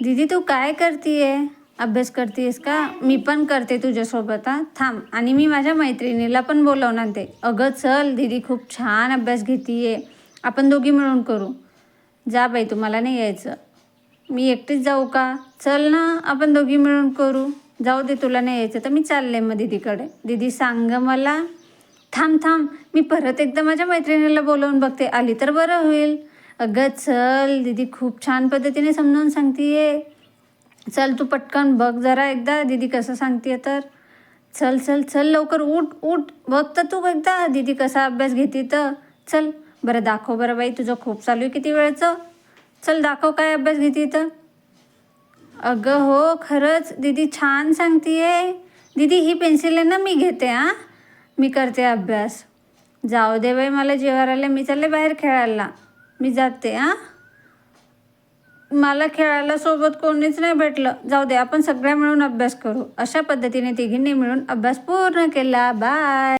दीदी तू काय करतीये? अभ्यास करतीयस का? मी पण करते तुझ्यासोबत हां. थांब आणि मी माझ्या मैत्रिणीला पण बोलवणार ते. अगं चल दीदी खूप छान अभ्यास घेतीये. आपण दोघी मिळून करू. जा बाई तुम्हाला नाही यायचं. मी एकटीच जाऊ का? चल ना आपण दोघी मिळून करू. जाऊ दे तुला नाही यायचं तर मी चालले मग दीदीकडे. दीदी सांग मला. थांब थांब मी परत एकदा माझ्या मैत्रिणीला बोलवून बघते. आली तर बरं होईल. अगं चल दीदी खूप छान पद्धतीने समजावून सांगतीये. चल तू पटकन बघ जरा एकदा दीदी कसं सांगते तर. चल चल चल लवकर उठ उठ बघ तर तू एकदा दीदी कसा अभ्यास घेते तर. चल बरं दाखव बरं बाई तुझं खूप चालू आहे किती वेळचं. चल दाखव काय अभ्यास घेते तर. अगं हो खरंच दीदी छान सांगतीये. दीदी ही पेन्सिल आहे ना मी घेते हां. मी करते अभ्यास. जाऊ दे बाई मला जेवायला आलं मी चालले बाहेर खेळायला. मी जाते हां. मला खेळायला सोबत कोणीच नाही भेटलं. जाऊ दे आपण सगळ्या मिळून अभ्यास करू. अशा पद्धतीने तिघींनी मिळून अभ्यास पूर्ण केला. बाय.